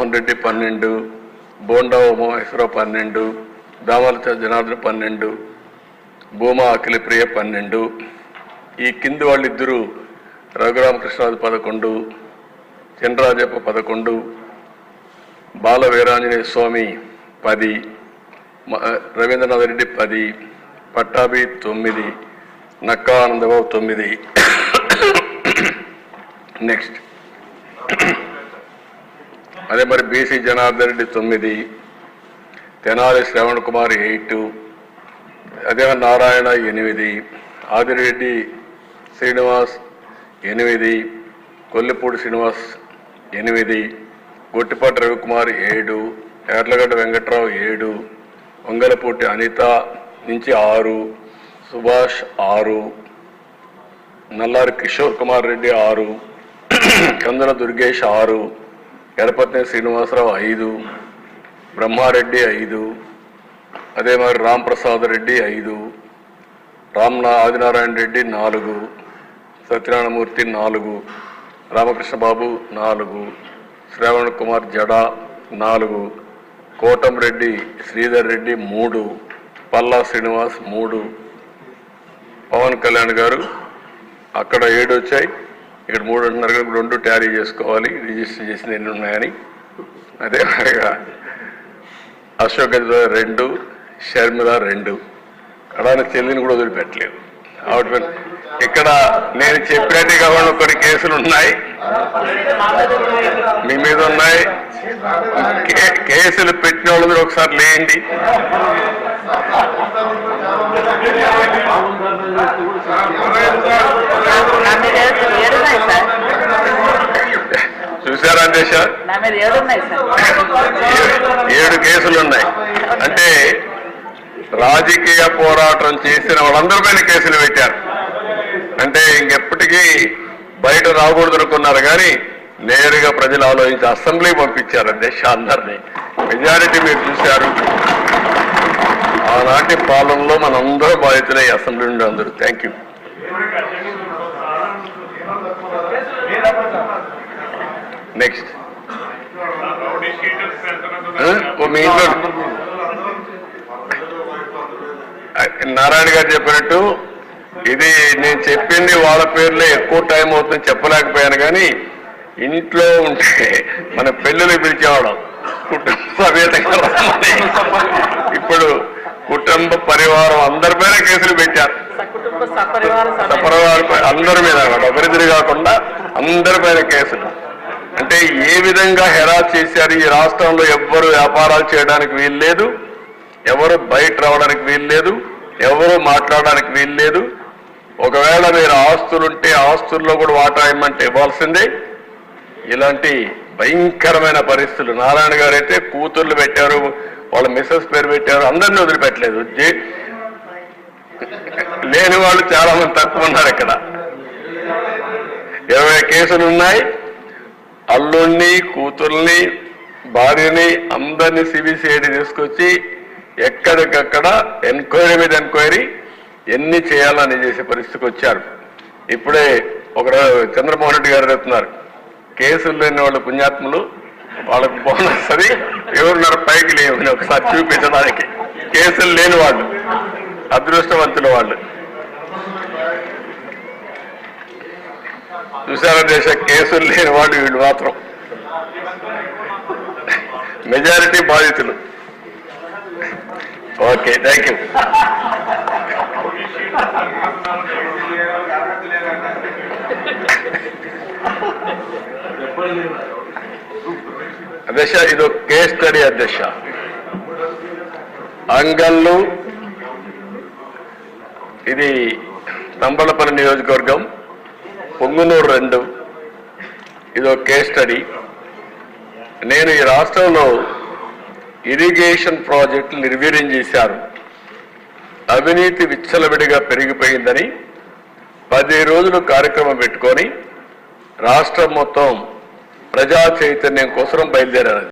మోహన్ రెడ్డి 12, బోండా ఉమామహేశ్వరరావు 12, దామల జనార్దన్ 12, భూమా అఖిలప్రియ 12, ఈ కింది వాళ్ళిద్దరూ రఘురామకృష్ణరాజు 11, చినరాజప్ప 11, బాల వీరాంజనేయ స్వామి 10, రవీంద్రనాథ్ రెడ్డి 10, పట్టాభి 9, నక్కా ఆనందబాబు 9. నెక్స్ట్ అదే మరి బీసీ జనార్దన్ రెడ్డి 9, తెనాలి శ్రవణ్ కుమార్ 8, అదే నారాయణ 8, ఆదిరెడ్డి శ్రీనివాస్ 8, కొల్లిపూడి శ్రీనివాస్ 8, గొట్టిపాటి రవికుమార్ 7, ఎర్లగడ్డ వెంకట్రావు 7, వంగలపూటి అనిత నుంచి 6, సుభాష్ 6, నల్లారి కిషోర్ కుమార్ రెడ్డి 6, కందుల దుర్గేష్ 6, ఎడపత్ని శ్రీనివాసరావు 5, బ్రహ్మారెడ్డి 5, అదే మరి రాంప్రసాద్ రెడ్డి 5, ఆదినారాయణ రెడ్డి 4, సత్యనారాయణమూర్తి 4, రామకృష్ణబాబు 4, శ్రావణ్ కుమార్ జడా 4, కోటంరెడ్డి శ్రీధర్ రెడ్డి 3, పల్లా శ్రీనివాస్ 3, పవన్ కళ్యాణ్ గారు అక్కడ 7 వచ్చాయి, ఇక్కడ 3 అంటున్నారు కదా, 2 టాలీ చేసుకోవాలి, రిజిస్టర్ చేసిన ఎన్ని ఉన్నాయని. అదే మరిగా అశోక్ గజరాజ్ 2, షర్మిల 2, కడాని చెల్లిని కూడా వదిలిపెట్టలేదు. ఇక్కడ నేను చెప్పినట్టు కాకుండా కొన్ని కేసులు ఉన్నాయి, మీ మీద ఉన్నాయి. కేసులు పెట్టిన వాళ్ళు మీరు ఒకసారి లేండి. చూసారా దేశ 7 కేసులు ఉన్నాయి. అంటే రాజకీయ పోరాటం చేసిన వాళ్ళందరిపైన కేసులు పెట్టారు. అంటే ఇంకెప్పటికీ బయట రాకూడదు అనుకున్నారు, కానీ నేరుగా ప్రజలు ఆలోచించి అసెంబ్లీ పంపించారు అధ్యక్ష అందరినీ. మెజారిటీ మీరు చూశారు. ఆనాటి పాలనలో మనందరూ బాధితులే అసెంబ్లీ నుండి అందరూ. Thank you. నెక్స్ట్ మీ ఇంట్లో నారాయణ గారు చెప్పినట్టు ఇది నేను చెప్పింది వాళ్ళ పేర్లే ఎక్కువ టైం అవుతుందని చెప్పలేకపోయాను, కానీ ఇంట్లో ఉంటే మన పెళ్ళిళ్ళు పిలిచేవాళ్ళం కుటుంబ సమేతంగా. ఇప్పుడు కుటుంబ పరివారం అందరిపైన కేసులు పెట్టారు. సపరివారం అందరి మీద ఒకరిద్దరు కాకుండా అందరిపైన కేసులు. అంటే ఏ విధంగా హెరాస్ చేశారు. ఈ రాష్ట్రంలో ఎవ్వరు వ్యాపారాలు చేయడానికి వీల్లేదు, ఎవరు బయట రావడానికి వీల్లేదు, ఎవరు మాట్లాడడానికి వీల్లేదు. ఒకవేళ మీరు ఆస్తులుంటే ఆస్తుల్లో కూడా వాటా ఇవ్వమంటే ఇవ్వాల్సిందే. ఇలాంటి భయంకరమైన పరిస్థితులు. నారాయణ గారు అయితే కూతుర్లు పెట్టారు, వాళ్ళ మిస్సెస్ పేరు పెట్టారు, అందరినీ వదిలిపెట్టలేదు. లేని వాళ్ళు చాలా మంది తక్కువ ఉన్నారు. ఇక్కడ 20 కేసులు ఉన్నాయి. అల్లుణ్ణి, కూతుర్ని, భార్యని అందరినీ సిబిసిఐడి తీసుకొచ్చి ఎక్కడికక్కడ ఎంక్వైరీ మీద ఎంక్వైరీ ఎన్ని చేయాలని చేసే పరిస్థితికి వచ్చారు. ఇప్పుడే ఒక చంద్రమోహన్ రెడ్డి గారు చెప్తున్నారు, కేసులు లేని వాళ్ళు పుణ్యాత్ములు, వాళ్ళకు బోనస్ అది ఎవరున్నారు పైకి లేవు ఒకసారి చూపించడానికి. కేసులు లేని వాళ్ళు అదృష్టవంతుల వాళ్ళు. చూసారా దేశ కేసులు లేని వాళ్ళు వీళ్ళు మాత్రం మెజారిటీ బాధితులు. Okay, thank you. అధ్యక్ష ఇది ఒక కేస్ స్టడీ. అధ్యక్ష అంగళ్ళు, ఇది తంబళపల్లి నియోజకవర్గం, పొంగునూరు 2. ఇది ఒక కేస్ స్టడీ. నేను ఈ రాష్ట్రంలో ఇరిగేషన్ ప్రాజెక్టులు నిర్వీర్యం చేశారు, అవినీతి విచ్చలవిడిగా పెరిగిపోయిందని 10 రోజులు కార్యక్రమం పెట్టుకొని రాష్ట్రం మొత్తం ప్రజా చైతన్యం కోసం బయలుదేరారు.